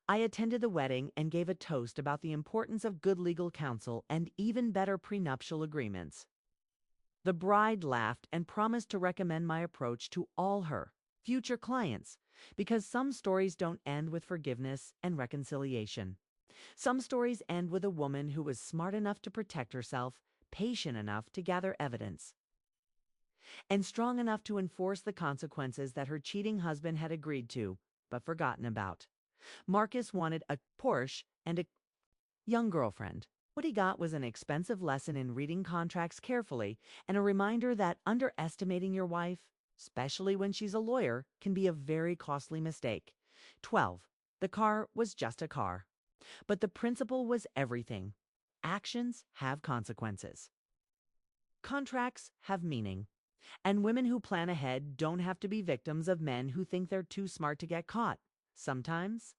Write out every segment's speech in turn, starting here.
I attended the wedding and gave a toast about the importance of good legal counsel and even better prenuptial agreements. The bride laughed and promised to recommend my approach to all her future clients because some stories don't end with forgiveness and reconciliation. Some stories end with a woman who was smart enough to protect herself, patient enough to gather evidence, and strong enough to enforce the consequences that her cheating husband had agreed to, but forgotten about. Marcus wanted a Porsche and a young girlfriend. What he got was an expensive lesson in reading contracts carefully and a reminder that underestimating your wife, especially when she's a lawyer, can be a very costly mistake. 12. The car was just a car. But the principle was everything. Actions have consequences. Contracts have meaning. And women who plan ahead don't have to be victims of men who think they're too smart to get caught. Sometimes,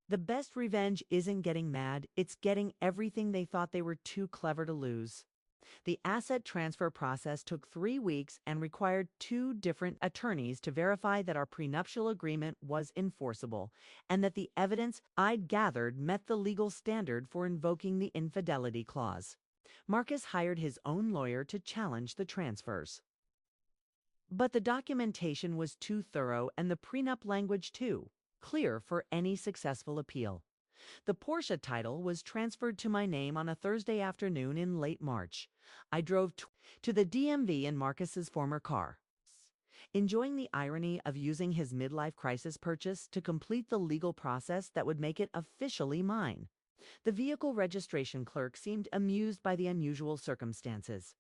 the best revenge isn't getting mad, it's getting everything they thought they were too clever to lose. The asset transfer process took 3 weeks and required 2 different attorneys to verify that our prenuptial agreement was enforceable and that the evidence I'd gathered met the legal standard for invoking the infidelity clause. Marcus hired his own lawyer to challenge the transfers. But the documentation was too thorough and the prenup language too clear for any successful appeal. The Porsche title was transferred to my name on a Thursday afternoon in late March. I drove to the DMV in Marcus's former car, enjoying the irony of using his midlife crisis purchase to complete the legal process that would make it officially mine. The vehicle registration clerk seemed amused by the unusual circumstances.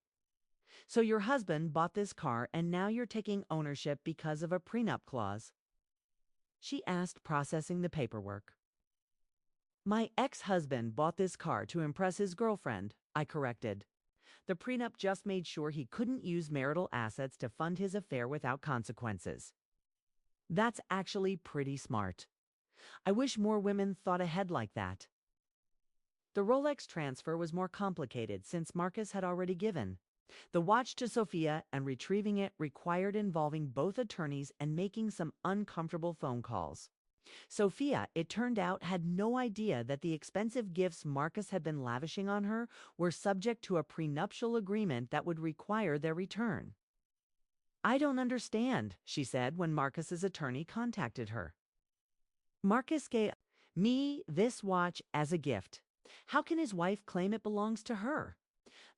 So your husband bought this car and now you're taking ownership because of a prenup clause? She asked, processing the paperwork. My ex-husband bought this car to impress his girlfriend, I corrected. The prenup just made sure he couldn't use marital assets to fund his affair without consequences. That's actually pretty smart. I wish more women thought ahead like that. The Rolex transfer was more complicated since Marcus had already given the watch to Sophia, and retrieving it required involving both attorneys and making some uncomfortable phone calls. Sophia, it turned out, had no idea that the expensive gifts Marcus had been lavishing on her were subject to a prenuptial agreement that would require their return. I don't understand, she said when Marcus's attorney contacted her. Marcus gave me this watch as a gift. How can his wife claim it belongs to her?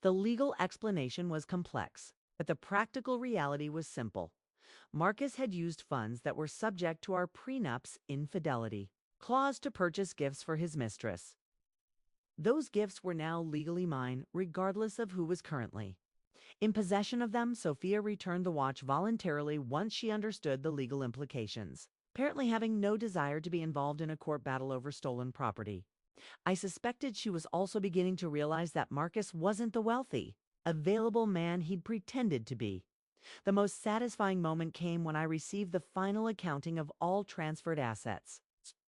The legal explanation was complex, but the practical reality was simple. Marcus had used funds that were subject to our prenup's infidelity clause to purchase gifts for his mistress. Those gifts were now legally mine, regardless of who was currently in possession of them. Sophia returned the watch voluntarily once she understood the legal implications, apparently having no desire to be involved in a court battle over stolen property. I suspected she was also beginning to realize that Marcus wasn't the wealthy, available man he'd pretended to be. The most satisfying moment came when I received the final accounting of all transferred assets.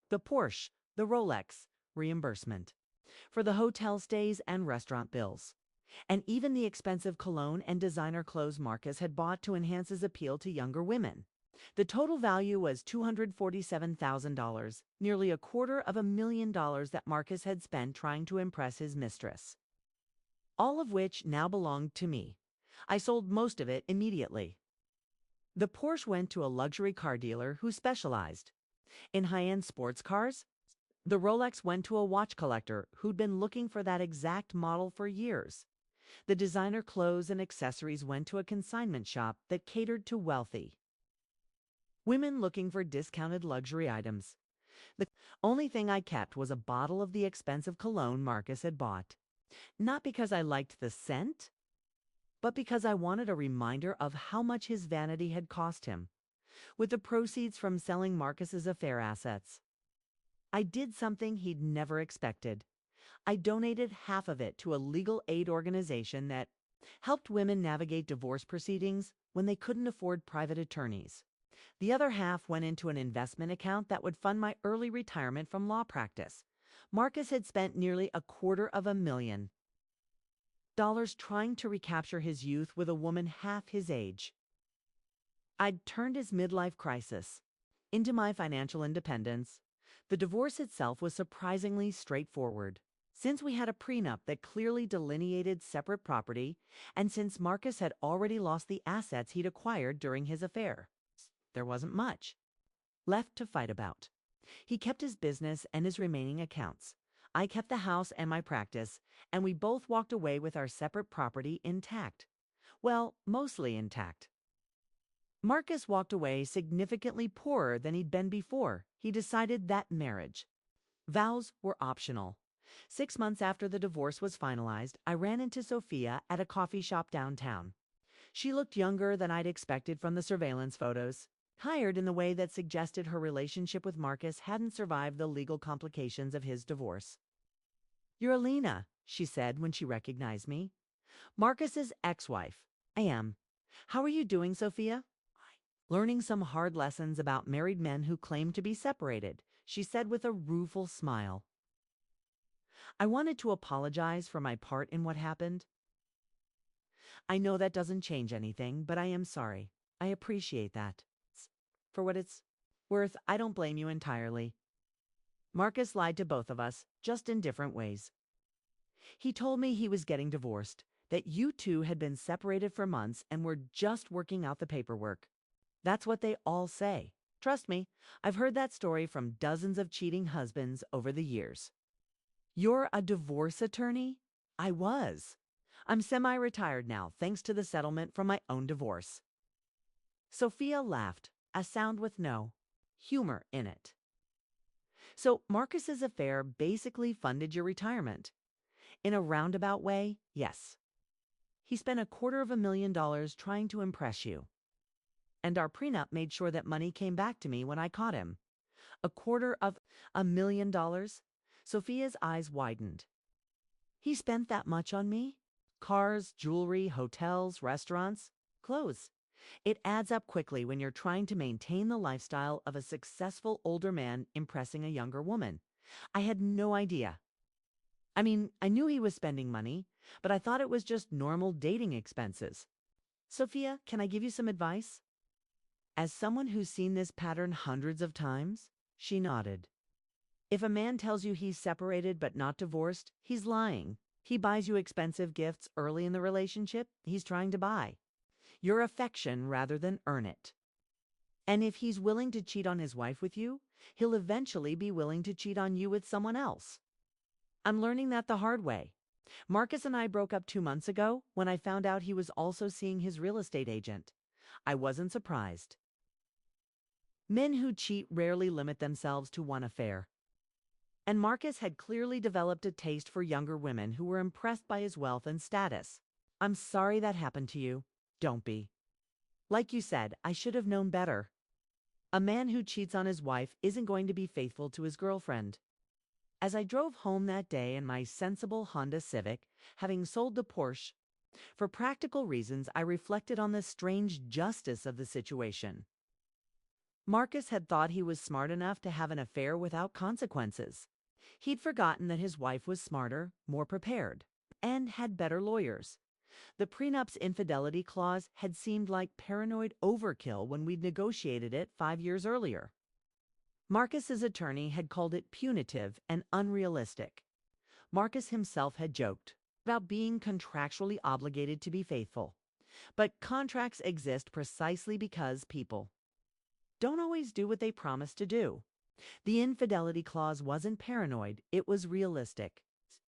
The Porsche, the Rolex, reimbursement for the hotel stays and restaurant bills, and even the expensive cologne and designer clothes Marcus had bought to enhance his appeal to younger women. The total value was $247,000, nearly $250,000 that Marcus had spent trying to impress his mistress. All of which now belonged to me. I sold most of it immediately. The Porsche went to a luxury car dealer who specialized in high-end sports cars. The Rolex went to a watch collector who'd been looking for that exact model for years. The designer clothes and accessories went to a consignment shop that catered to wealthy women looking for discounted luxury items. The only thing I kept was a bottle of the expensive cologne Marcus had bought. Not because I liked the scent, but because I wanted a reminder of how much his vanity had cost him. With the proceeds from selling Marcus's affair assets, I did something he'd never expected. I donated half of it to a legal aid organization that helped women navigate divorce proceedings when they couldn't afford private attorneys. The other half went into an investment account that would fund my early retirement from law practice. Marcus had spent nearly $250,000 trying to recapture his youth with a woman half his age. I'd turned his midlife crisis into my financial independence, The divorce itself was surprisingly straightforward. Since we had a prenup that clearly delineated separate property, and since Marcus had already lost the assets he'd acquired during his affair, there wasn't much left to fight about. He kept his business and his remaining accounts. I kept the house and my practice, and we both walked away with our separate property intact. Well, mostly intact. Marcus walked away significantly poorer than he'd been before. He decided that marriage. Vows were optional. 6 months after the divorce was finalized, I ran into Sophia at a coffee shop downtown. She looked younger than I'd expected from the surveillance photos, tired in the way that suggested her relationship with Marcus hadn't survived the legal complications of his divorce. "You're Alina," she said when she recognized me. "Marcus's ex-wife." "I am. How are you doing, Sophia?" "Learning some hard lessons about married men who claim to be separated," she said with a rueful smile. I wanted to apologize for my part in what happened. "I know that doesn't change anything, but I am sorry. I appreciate that. For what it's worth, I don't blame you entirely." Marcus lied to both of us, just in different ways. He told me he was getting divorced, that you two had been separated for months and were just working out the paperwork. That's what they all say. Trust me, I've heard that story from dozens of cheating husbands over the years. "You're a divorce attorney?" I was. I'm semi-retired now, thanks to the settlement from my own divorce. Sophia laughed, a sound with no humor in it. "So Marcus's affair basically funded your retirement?" "In a roundabout way, yes. He spent $250,000 trying to impress you. And our prenup made sure that money came back to me when I caught him." $250,000? Sophia's eyes widened. "He spent that much on me? Cars, jewelry, hotels, restaurants, clothes. It adds up quickly when you're trying to maintain the lifestyle of a successful older man impressing a younger woman. I had no idea. I mean, I knew he was spending money, but I thought it was just normal dating expenses. Sophia, can I give you some advice?" As someone who's seen this pattern hundreds of times, she nodded. "If a man tells you he's separated but not divorced, he's lying. He buys you expensive gifts early in the relationship. He's trying to buy your affection rather than earn it. And if he's willing to cheat on his wife with you, he'll eventually be willing to cheat on you with someone else. I'm learning that the hard way. Marcus and I broke up 2 months ago when I found out he was also seeing his real estate agent. I wasn't surprised. Men who cheat rarely limit themselves to one affair. And Marcus had clearly developed a taste for younger women who were impressed by his wealth and status. I'm sorry that happened to you. Don't be. Like you said, I should have known better. A man who cheats on his wife isn't going to be faithful to his girlfriend." As I drove home that day in my sensible Honda Civic, having sold the Porsche, for practical reasons I reflected on the strange justice of the situation. Marcus had thought he was smart enough to have an affair without consequences. He'd forgotten that his wife was smarter, more prepared, and had better lawyers. The prenup's infidelity clause had seemed like paranoid overkill when we'd negotiated it 5 years earlier. Marcus's attorney had called it punitive and unrealistic. Marcus himself had joked about being contractually obligated to be faithful. But contracts exist precisely because people don't always do what they promise to do. The infidelity clause wasn't paranoid, it was realistic.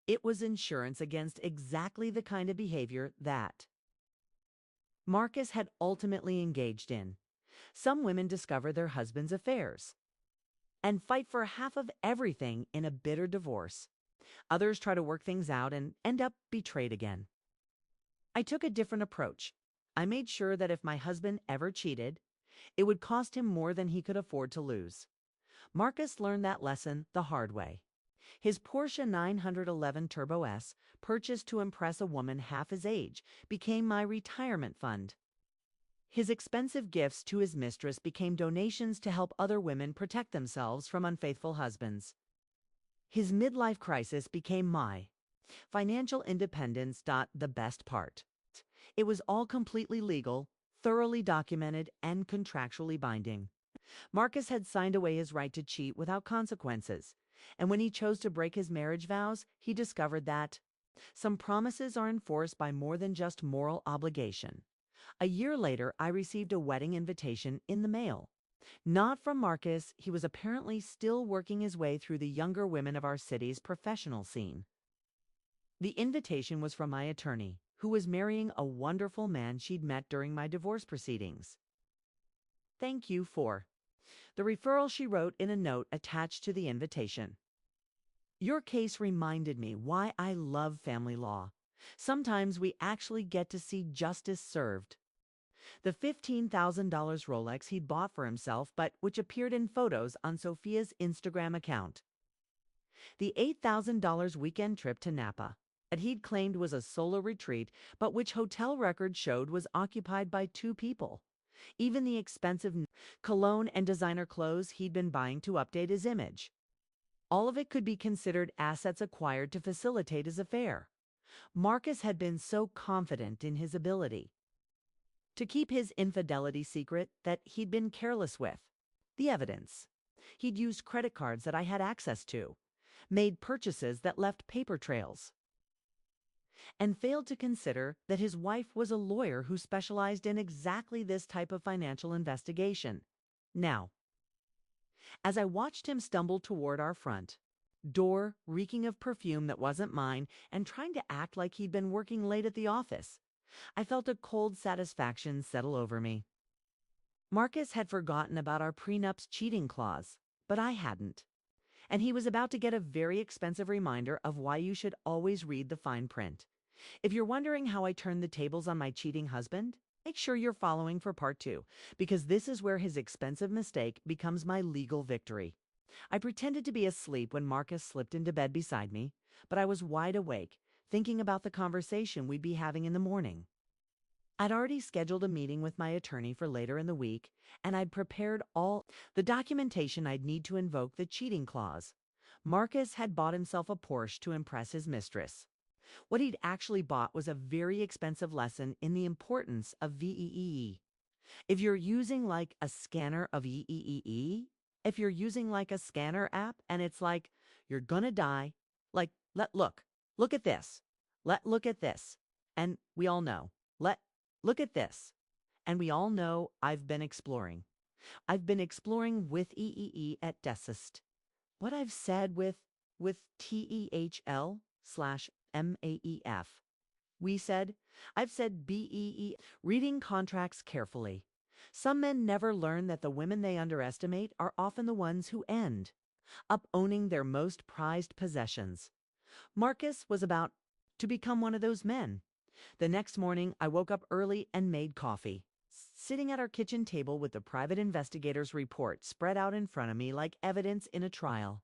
It was insurance against exactly the kind of behavior that Marcus had ultimately engaged in. Some women discover their husband's affairs and fight for half of everything in a bitter divorce. Others try to work things out and end up betrayed again. I took a different approach. I made sure that if my husband ever cheated, it would cost him more than he could afford to lose. Marcus learned that lesson the hard way. His Porsche 911 Turbo S, purchased to impress a woman half his age, became my retirement fund. His expensive gifts to his mistress became donations to help other women protect themselves from unfaithful husbands. His midlife crisis became my financial independence. The best part. It was all completely legal, thoroughly documented, and contractually binding. Marcus had signed away his right to cheat without consequences, and when he chose to break his marriage vows, he discovered that some promises are enforced by more than just moral obligation. A year later, I received a wedding invitation in the mail. Not from Marcus, he was apparently still working his way through the younger women of our city's professional scene. The invitation was from my attorney, who was marrying a wonderful man she'd met during my divorce proceedings. Thank you for the referral, she wrote in a note attached to the invitation. Your case reminded me why I love family law. Sometimes we actually get to see justice served. The $15,000 Rolex he'd bought for himself, but which appeared in photos on Sophia's Instagram account. The $8,000 weekend trip to Napa that he'd claimed was a solo retreat, but which hotel records showed was occupied by two people. Even the expensive cologne and designer clothes he'd been buying to update his image. All of it could be considered assets acquired to facilitate his affair. Marcus had been so confident in his ability to keep his infidelity secret that he'd been careless with the evidence. He'd used credit cards that I had access to, made purchases that left paper trails, and failed to consider that his wife was a lawyer who specialized in exactly this type of financial investigation. Now, as I watched him stumble toward our front door, reeking of perfume that wasn't mine, and trying to act like he'd been working late at the office, I felt a cold satisfaction settle over me. Marcus had forgotten about our prenup's cheating clause, but I hadn't. And he was about to get a very expensive reminder of why you should always read the fine print. If you're wondering how I turned the tables on my cheating husband, make sure you're following for part 2, because this is where his expensive mistake becomes my legal victory. I pretended to be asleep when Marcus slipped into bed beside me, but I was wide awake, thinking about the conversation we'd be having in the morning. I'd already scheduled a meeting with my attorney for later in the week, and I'd prepared all the documentation I'd need to invoke the cheating clause. Marcus had bought himself a Porsche to impress his mistress. What he'd actually bought was a very expensive lesson in the importance of VEEE. If you're using like a scanner of VEEE, if you're using like a scanner app and it's like, you're gonna die, like, look at this, look at this, and we all know, look at this, and we all know I've been exploring. I've been exploring with EEE at Desist. What I've said with TEHL/MAEF. I've said BEE, reading contracts carefully. Some men never learn that the women they underestimate are often the ones who end up owning their most prized possessions. Marcus was about to become one of those men. The next morning, I woke up early and made coffee, sitting at our kitchen table with the private investigator's report spread out in front of me like evidence in a trial.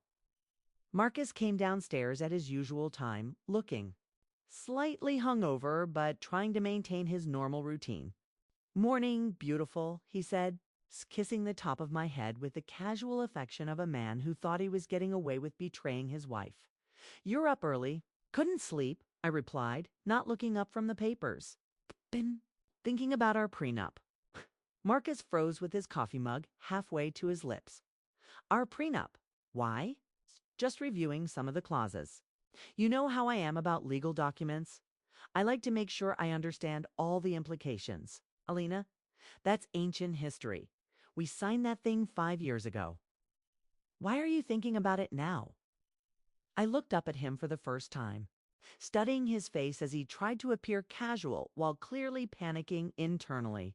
Marcus came downstairs at his usual time, looking slightly hungover, but trying to maintain his normal routine. "Morning, beautiful," he said, kissing the top of my head with the casual affection of a man who thought he was getting away with betraying his wife. "You're up early." "Couldn't sleep," I replied, not looking up from the papers. "Been thinking about our prenup." Marcus froze with his coffee mug halfway to his lips. "Our prenup? Why?" "Just reviewing some of the clauses. You know how I am about legal documents. I like to make sure I understand all the implications. Alina, that's ancient history. We signed that thing 5 years ago. Why are you thinking about it now?" I looked up at him for the first time, studying his face as he tried to appear casual while clearly panicking internally.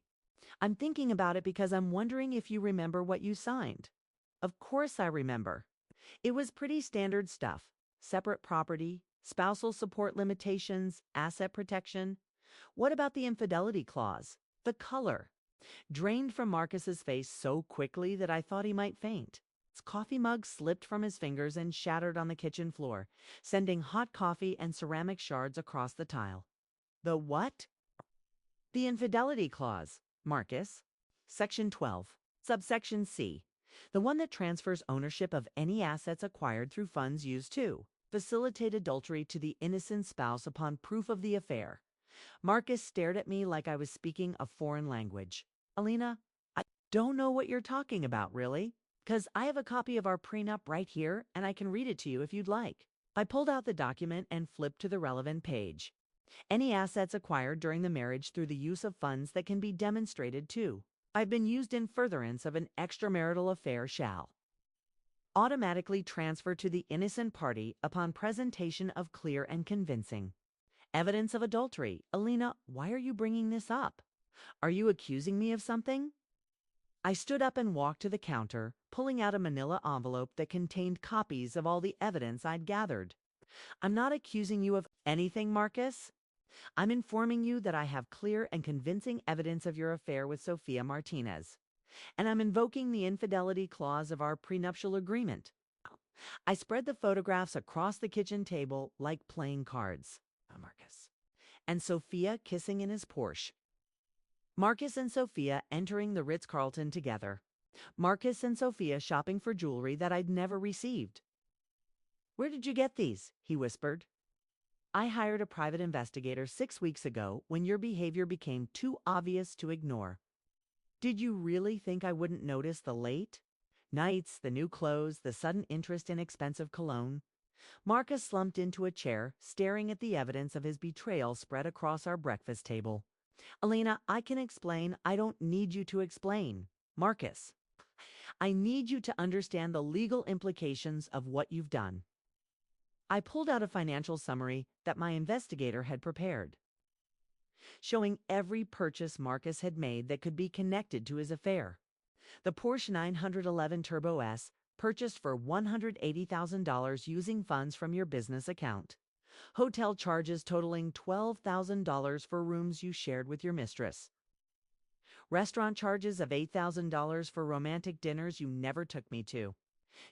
"I'm thinking about it because I'm wondering if you remember what you signed." Of course I remember. It was pretty standard stuff. Separate property, spousal support limitations, asset protection. What about the infidelity clause? The color drained from Marcus's face so quickly that I thought he might faint. His coffee mug slipped from his fingers and shattered on the kitchen floor, sending hot coffee and ceramic shards across the tile. "The what?" "The infidelity clause, Marcus. Section 12, subsection C. The one that transfers ownership of any assets acquired through funds used to facilitate adultery to the innocent spouse upon proof of the affair." Marcus stared at me like I was speaking a foreign language. "Alina, Don't know what you're talking about, really? Because I have a copy of our prenup right here, and I can read it to you if you'd like. I pulled out the document and flipped to the relevant page. Any assets acquired during the marriage through the use of funds that can be demonstrated to. I've been used in furtherance of an extramarital affair shall automatically transfer to the innocent party upon presentation of clear and convincing evidence of adultery. Alina, why are you bringing this up? Are you accusing me of something? I stood up and walked to the counter, pulling out a manila envelope that contained copies of all the evidence I'd gathered. I'm not accusing you of anything, Marcus. I'm informing you that I have clear and convincing evidence of your affair with Sophia Martinez, and I'm invoking the infidelity clause of our prenuptial agreement. I spread the photographs across the kitchen table like playing cards. Marcus. And Sophia kissing in his Porsche. Marcus and Sophia entering the Ritz-Carlton together. Marcus and Sophia shopping for jewelry that I'd never received. Where did you get these? He whispered. I hired a private investigator 6 weeks ago when your behavior became too obvious to ignore. Did you really think I wouldn't notice the late nights, the new clothes, the sudden interest in expensive cologne? Marcus slumped into a chair, staring at the evidence of his betrayal spread across our breakfast table. Alina, I can explain. I don't need you to explain. Marcus, I need you to understand the legal implications of what you've done. I pulled out a financial summary that my investigator had prepared, showing every purchase Marcus had made that could be connected to his affair. The Porsche 911 Turbo S, purchased for $180,000 using funds from your business account. Hotel charges totaling $12,000 for rooms you shared with your mistress. Restaurant charges of $8,000 for romantic dinners you never took me to.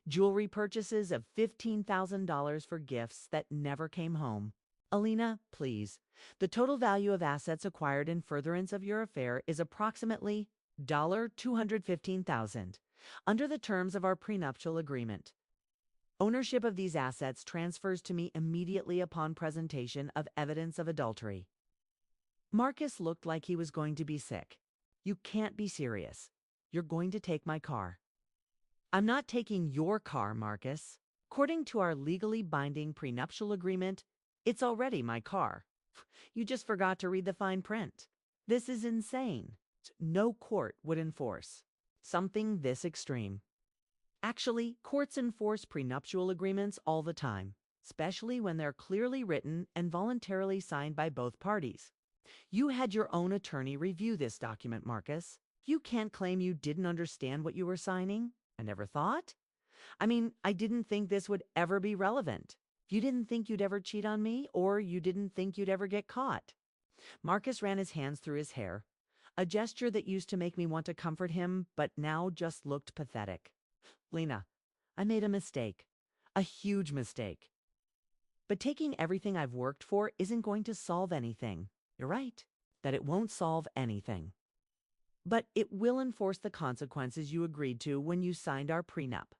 Jewelry purchases of $15,000 for gifts that never came home. Alina, please. The total value of assets acquired in furtherance of your affair is approximately $215,000 under the terms of our prenuptial agreement. Ownership of these assets transfers to me immediately upon presentation of evidence of adultery. Marcus looked like he was going to be sick. You can't be serious. You're going to take my car. I'm not taking your car, Marcus. According to our legally binding prenuptial agreement, it's already my car. You just forgot to read the fine print. This is insane. No court would enforce something this extreme. Actually, courts enforce prenuptial agreements all the time, especially when they're clearly written and voluntarily signed by both parties. You had your own attorney review this document, Marcus. You can't claim you didn't understand what you were signing. I never thought. I mean, I didn't think this would ever be relevant. You didn't think you'd ever cheat on me, or you didn't think you'd ever get caught. Marcus ran his hands through his hair, a gesture that used to make me want to comfort him, but now just looked pathetic. Lena, I made a mistake. A huge mistake. But taking everything I've worked for isn't going to solve anything. You're right, that it won't solve anything. But it will enforce the consequences you agreed to when you signed our prenup.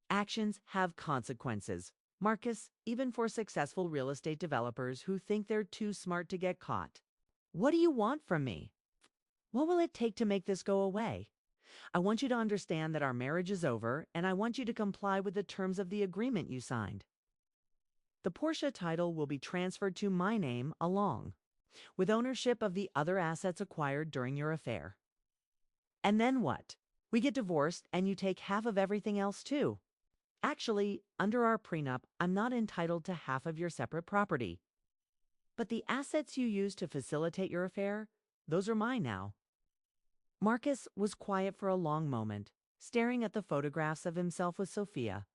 Actions have consequences, Marcus, even for successful real estate developers who think they're too smart to get caught. What do you want from me? What will it take to make this go away? I want you to understand that our marriage is over, and I want you to comply with the terms of the agreement you signed. The Porsche title will be transferred to my name along with ownership of the other assets acquired during your affair. And then what? We get divorced and you take half of everything else too. Actually, under our prenup, I'm not entitled to half of your separate property. But the assets you used to facilitate your affair, those are mine now. Marcus was quiet for a long moment, staring at the photographs of himself with Sophia.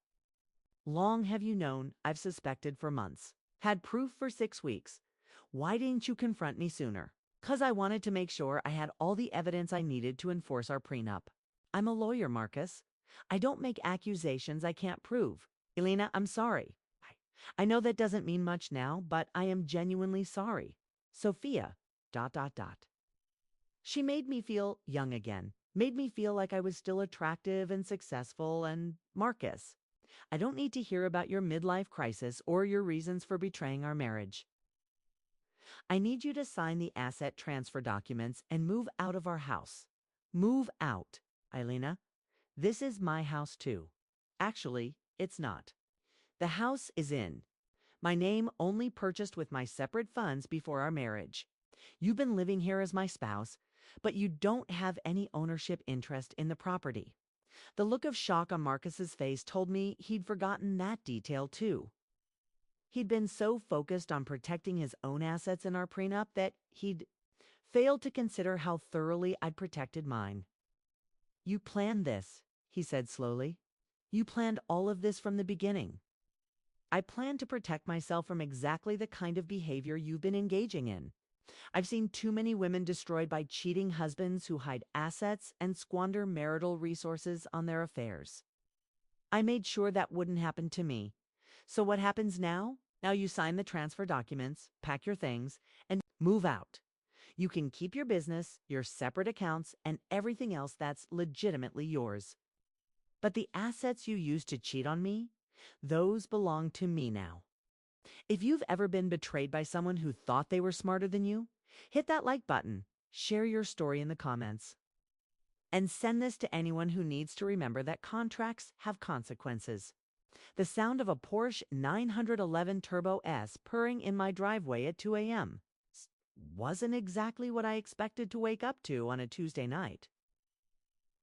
Long have you known, I've suspected for months. Had proof for 6 weeks. Why didn't you confront me sooner? 'Cause I wanted to make sure I had all the evidence I needed to enforce our prenup. I'm a lawyer, Marcus. I don't make accusations I can't prove. Elena, I'm sorry. I know that doesn't mean much now, but I am genuinely sorry. Sophia, ... She made me feel young again, made me feel like I was still attractive and successful, and Marcus, I don't need to hear about your midlife crisis or your reasons for betraying our marriage. I need you to sign the asset transfer documents and move out of our house. Move out, Eilina. This is my house too. Actually, it's not. The house is in my name, only purchased with my separate funds before our marriage. You've been living here as my spouse, but you don't have any ownership interest in the property. The look of shock on Marcus's face told me he'd forgotten that detail too. He'd been so focused on protecting his own assets in our prenup that he'd failed to consider how thoroughly I'd protected mine. You planned this, he said slowly. You planned all of this from the beginning. I plan to protect myself from exactly the kind of behavior you've been engaging in. I've seen too many women destroyed by cheating husbands who hide assets and squander marital resources on their affairs. I made sure that wouldn't happen to me. So what happens now? Now you sign the transfer documents, pack your things, and move out. You can keep your business, your separate accounts, and everything else that's legitimately yours. But the assets you used to cheat on me, those belong to me now. If you've ever been betrayed by someone who thought they were smarter than you, hit that like button, share your story in the comments, and send this to anyone who needs to remember that contracts have consequences. The sound of a Porsche 911 Turbo S purring in my driveway at 2 a.m. wasn't exactly what I expected to wake up to on a Tuesday night.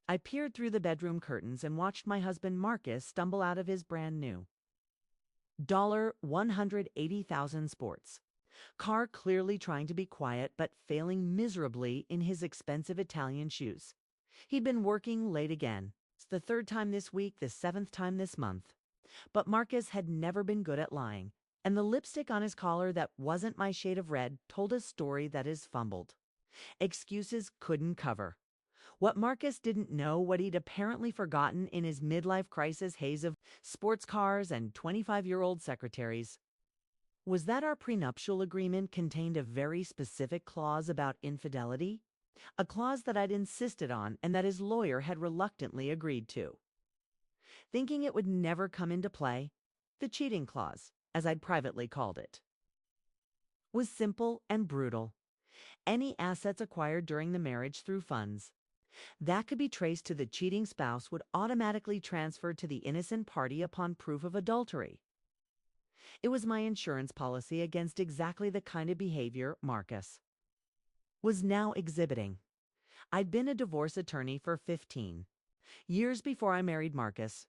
I peered through the bedroom curtains and watched my husband Marcus stumble out of his brand new $180,000 sports car, clearly trying to be quiet but failing miserably in his expensive Italian shoes. He'd been working late again. It's the third time this week, the seventh time this month. But Marcus had never been good at lying, and the lipstick on his collar that wasn't my shade of red told a story that is fumbled. Excuses couldn't cover. What Marcus didn't know, what he'd apparently forgotten in his midlife crisis haze of sports cars and 25-year-old secretaries, was that our prenuptial agreement contained a very specific clause about infidelity, a clause that I'd insisted on and that his lawyer had reluctantly agreed to. Thinking it would never come into play, the cheating clause, as I'd privately called it, was simple and brutal. Any assets acquired during the marriage through funds that could be traced to the cheating spouse would automatically transfer to the innocent party upon proof of adultery. It was my insurance policy against exactly the kind of behavior Marcus was now exhibiting. I'd been a divorce attorney for 15 years before I married Marcus.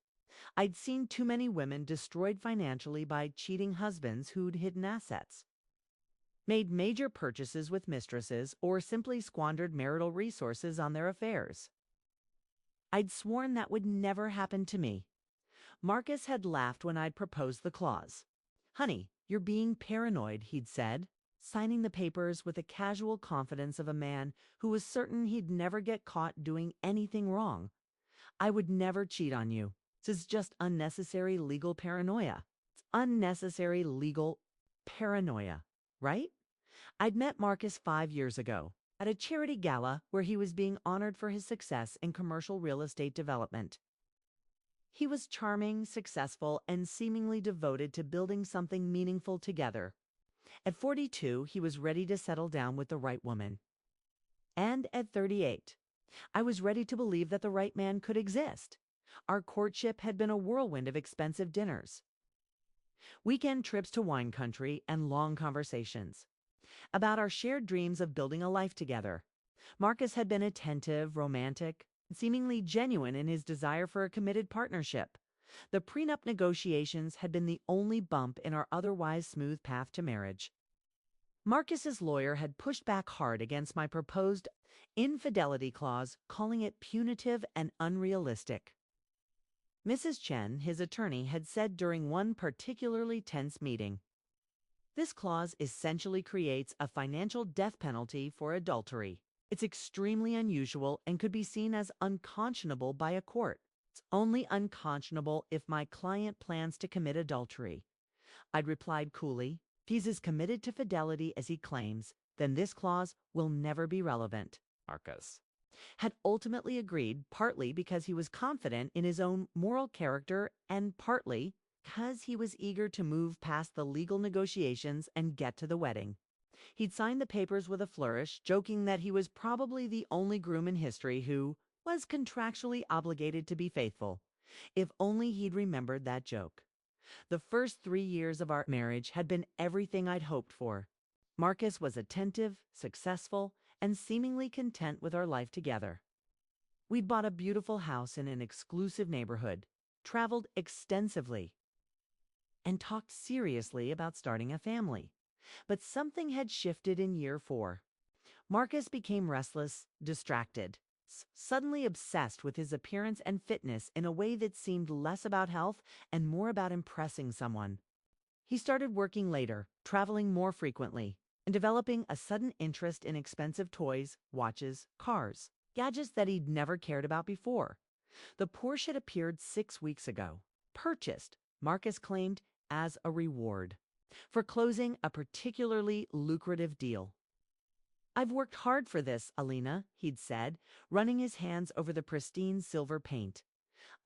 I'd seen too many women destroyed financially by cheating husbands who'd hidden assets, made major purchases with mistresses, or simply squandered marital resources on their affairs. I'd sworn that would never happen to me. Marcus had laughed when I'd proposed the clause. "Honey, you're being paranoid," he'd said, signing the papers with the casual confidence of a man who was certain he'd never get caught doing anything wrong. "I would never cheat on you. This is just unnecessary legal paranoia." It's unnecessary legal paranoia, right? I'd met Marcus 5 years ago at a charity gala where he was being honored for his success in commercial real estate development. He was charming, successful, and seemingly devoted to building something meaningful together. At 42, he was ready to settle down with the right woman. And at 38, I was ready to believe that the right man could exist. Our courtship had been a whirlwind of expensive dinners, weekend trips to wine country, and long conversations about our shared dreams of building a life together. Marcus had been attentive, romantic, seemingly genuine in his desire for a committed partnership. The prenup negotiations had been the only bump in our otherwise smooth path to marriage. Marcus's lawyer had pushed back hard against my proposed infidelity clause, calling it punitive and unrealistic. Mrs. Chen, his attorney, had said during one particularly tense meeting, "This clause essentially creates a financial death penalty for adultery. It's extremely unusual and could be seen as unconscionable by a court. It's only unconscionable if my client plans to commit adultery." I'd replied coolly, "If he's as committed to fidelity as he claims, then this clause will never be relevant." Marcus had ultimately agreed, partly because he was confident in his own moral character and partly because he was eager to move past the legal negotiations and get to the wedding. He'd signed the papers with a flourish, joking that he was probably the only groom in history who was contractually obligated to be faithful. If only he'd remembered that joke. The first 3 years of our marriage had been everything I'd hoped for. Marcus was attentive, successful, and seemingly content with our life together. We'd bought a beautiful house in an exclusive neighborhood, traveled extensively, and talked seriously about starting a family. But something had shifted in year 4. Marcus became restless, distracted, suddenly obsessed with his appearance and fitness in a way that seemed less about health and more about impressing someone. He started working later, traveling more frequently, and developing a sudden interest in expensive toys, watches, cars, gadgets that he'd never cared about before. The Porsche had appeared 6 weeks ago, purchased, Marcus claimed, as a reward for closing a particularly lucrative deal. "I've worked hard for this, Alina," he'd said, running his hands over the pristine silver paint.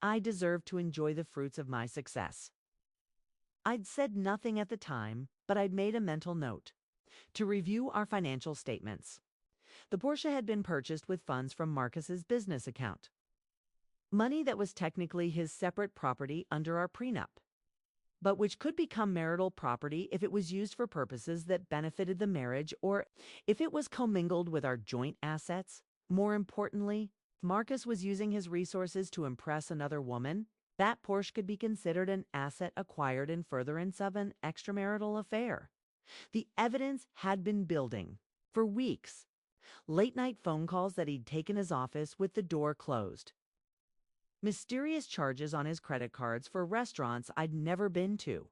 "I deserve to enjoy the fruits of my success." I'd said nothing at the time, but I'd made a mental note to review our financial statements. The Porsche had been purchased with funds from Marcus's business account, money that was technically his separate property under our prenup, but which could become marital property if it was used for purposes that benefited the marriage or if it was commingled with our joint assets. More importantly, if Marcus was using his resources to impress another woman, that Porsche could be considered an asset acquired in furtherance of an extramarital affair. The evidence had been building for weeks. Late-night phone calls that he'd taken his office with the door closed. Mysterious charges on his credit cards for restaurants I'd never been to.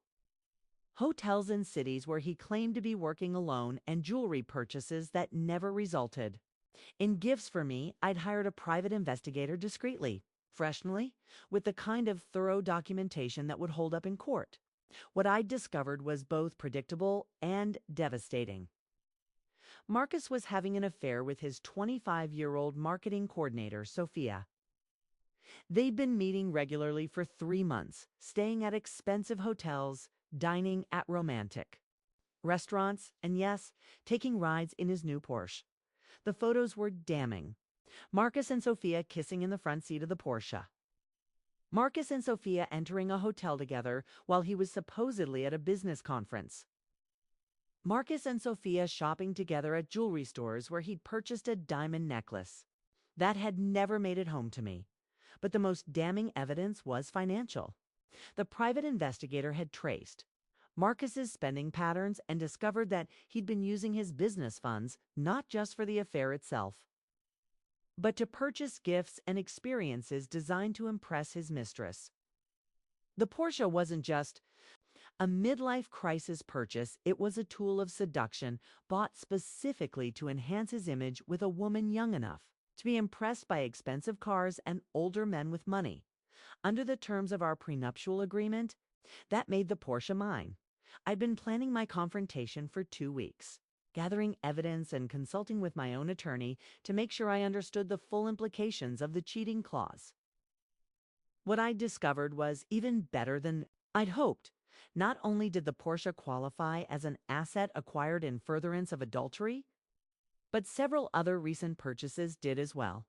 Hotels in cities where he claimed to be working alone and jewelry purchases that never resulted. In gifts for me, I'd hired a private investigator discreetly, professionally, with the kind of thorough documentation that would hold up in court. What I'd discovered was both predictable and devastating. Marcus was having an affair with his 25-year-old marketing coordinator, Sophia. They'd been meeting regularly for 3 months, staying at expensive hotels, dining at romantic restaurants, and yes, taking rides in his new Porsche. The photos were damning. Marcus and Sophia kissing in the front seat of the Porsche. Marcus and Sophia entering a hotel together while he was supposedly at a business conference. Marcus and Sophia shopping together at jewelry stores where he'd purchased a diamond necklace. That had never made it home to me. But the most damning evidence was financial. The private investigator had traced Marcus's spending patterns and discovered that he'd been using his business funds not just for the affair itself, but to purchase gifts and experiences designed to impress his mistress. The Porsche wasn't just a midlife crisis purchase, it was a tool of seduction bought specifically to enhance his image with a woman young enough to be impressed by expensive cars and older men with money. Under the terms of our prenuptial agreement, that made the Porsche mine. I'd been planning my confrontation for 2 weeks, gathering evidence and consulting with my own attorney to make sure I understood the full implications of the cheating clause. What I'd discovered was even better than I'd hoped. Not only did the Porsche qualify as an asset acquired in furtherance of adultery, but several other recent purchases did as well.